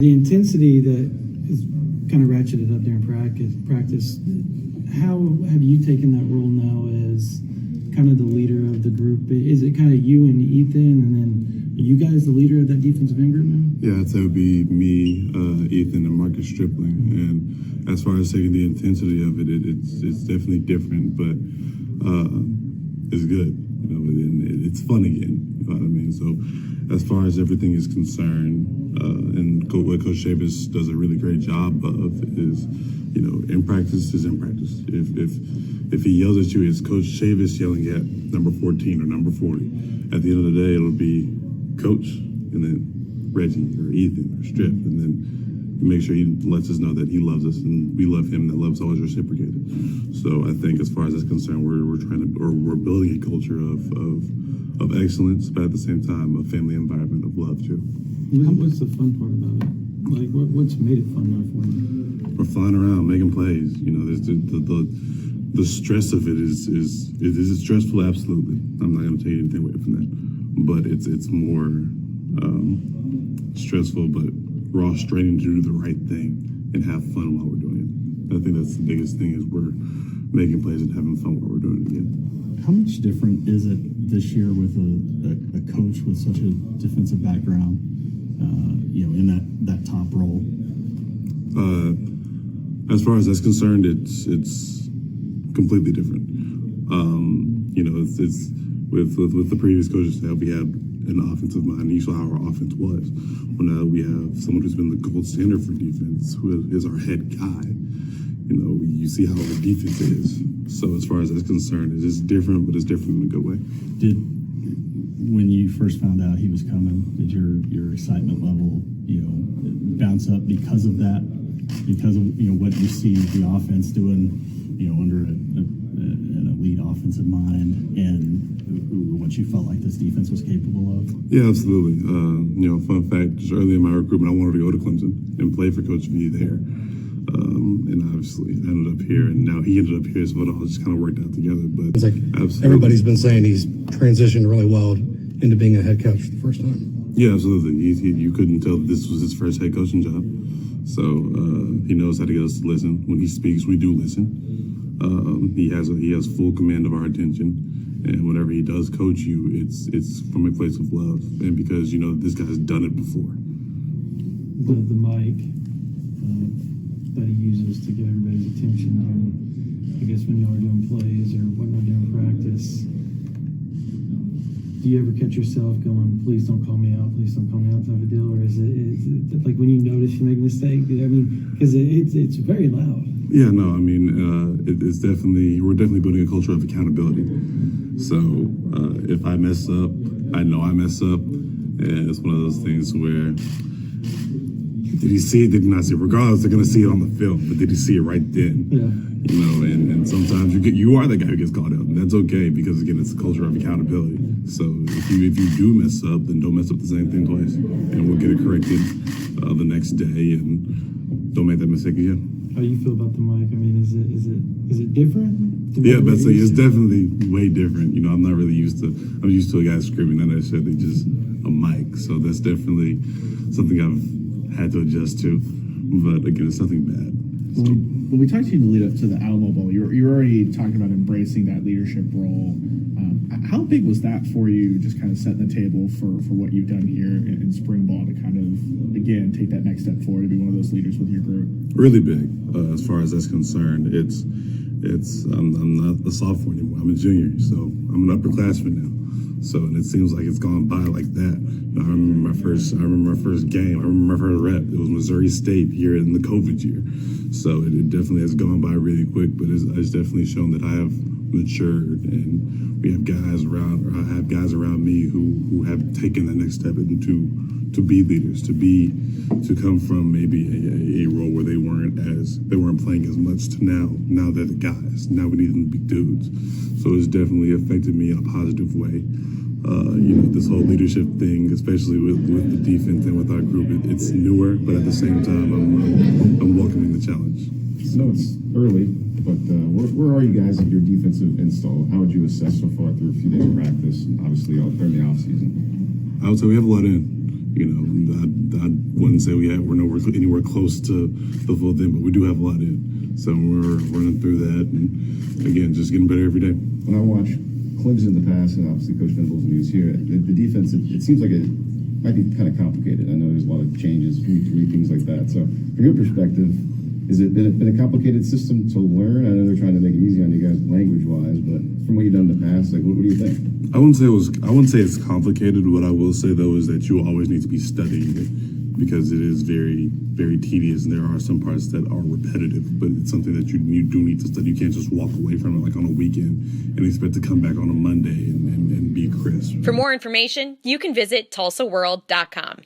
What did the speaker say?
The intensity that is kind of ratcheted up there in practice, how have you taken that role now as kind of the leader of the group? Is it kind of you and Ethan, and then are you guys the leader of that defensive end group now? Yeah, I'd say it would be me, Ethan, and Marcus Stripling. And as far as taking the intensity of it, it's definitely different, but it's good. You know, and it's fun again. You know what I mean? So as far as everything is concerned, and what Coach Chavis does a really great job of is, you know, in practice is in practice. If he yells at you, it's Coach Chavis yelling at number 14 or number 40. At the end of the day, it'll be Coach and then Reggie or Ethan or Strip, and then make sure he lets us know that he loves us and we love him. That love's always reciprocated. So I think as far as that's concerned, we're building a culture of excellence, but at the same time, a family environment of love too. What's the fun part about it? Like, what's made it fun now for you? We're flying around, making plays. You know, there's the stress of it is stressful, absolutely. I'm not going to take anything away from that, but it's more stressful, but we're all straining to do the right thing and have fun while we're doing it. I think that's the biggest thing, is we're making plays and having fun while we're doing it again. How much different is it this year with a coach with such a defensive background, in that top role? As far as that's concerned, it's completely different. It's with the previous coaches that we had an offensive mind. You saw how our offense was. Well, now we have someone who's been the gold standard for defense, who is our head guy. You know, you see how the defense is. So as far as that's concerned, it's different, but it's different in a good way. When you first found out he was coming, did your excitement level, bounce up because of that? Because of what you see the offense doing, under an elite offensive mind, and what you felt like this defense was capable of? Yeah, absolutely. Fun fact: just early in my recruitment, I wanted to go to Clemson and play for Coach V there. And obviously I ended up here, and now he ended up here, so it all just kind of worked out together. But it's like everybody's been saying he's transitioned really well into being a head coach for the first time. Yeah, absolutely. You couldn't tell that this was his first head coaching job. So he knows how to get us to listen. When he speaks, we do listen. He has full command of our attention, and whenever he does coach you, it's from a place of love, and because this guy's done it before. The mic that he uses to get everybody's attention on, I guess when y'all are doing plays or whatnot during practice, do you ever catch yourself going, please don't call me out type of deal? Or is it like when you notice you make a mistake? I mean, because it's very loud. Yeah, no, I mean, we're definitely building a culture of accountability. So if I mess up, I know I mess up. And it's one of those things where, did he see it? Did he not see it? Regardless, they're going to see it on the film, but did he see it right then? Yeah. And sometimes you are the guy who gets called out, and that's okay, because again, it's a culture of accountability. So if you do mess up, then don't mess up the same thing twice, and we'll get it corrected the next day, and don't make that mistake again. How do you feel about the mic? I mean, is it different? Yeah, but it's definitely way different. I'm not really used to. I'm used to a guy screaming, not necessarily just a mic. So that's definitely something I've had to adjust to. But again, it's nothing bad. So. When we talked to you in the lead up to the Alamo Bowl, you're already talking about embracing that leadership role. How big was that for you, just kind of setting the table for what you've done here in spring ball to kind of, again, take that next step forward to be one of those leaders with your group? Really big, as far as that's concerned. I'm not a sophomore anymore. I'm a junior, so I'm an upperclassman now. So, and it seems like it's gone by like that. I remember my first game. I remember my first rep. It was Missouri State here in the COVID year. So it definitely has gone by really quick, but it's definitely shown that I have matured, and we have guys around, or I have guys around me who have taken that next step into to be leaders, to come from maybe a role where they weren't playing as much to now they're the guys. Now we need them to be dudes. So it's definitely affected me in a positive way. This whole leadership thing, especially with the defense and with our group, it's newer, but at the same time, I'm welcoming the challenge. I know it's early, but where are you guys in your defensive install? How would you assess so far through a few days of practice, and obviously during the offseason? I would say we have a lot in. I wouldn't say we're anywhere close to the full thing, but we do have a lot in. So we're running through that, and again, just getting better every day. When I watch Clemson in the past, and obviously Coach Venables when he was here, the defense, it seems like it might be kind of complicated. I know there's a lot of changes, things like that. So from your perspective, has it been a complicated system to learn? I know they're trying to make it easy on you guys language-wise, but from what you've done in the past, like what do you think? I wouldn't say it's complicated. What I will say though is that you always need to be studying it, because it is very, very tedious, and there are some parts that are repetitive, but it's something that you do need to study. You can't just walk away from it like on a weekend and expect to come back on a Monday and be crisp. For more information, you can visit TulsaWorld.com.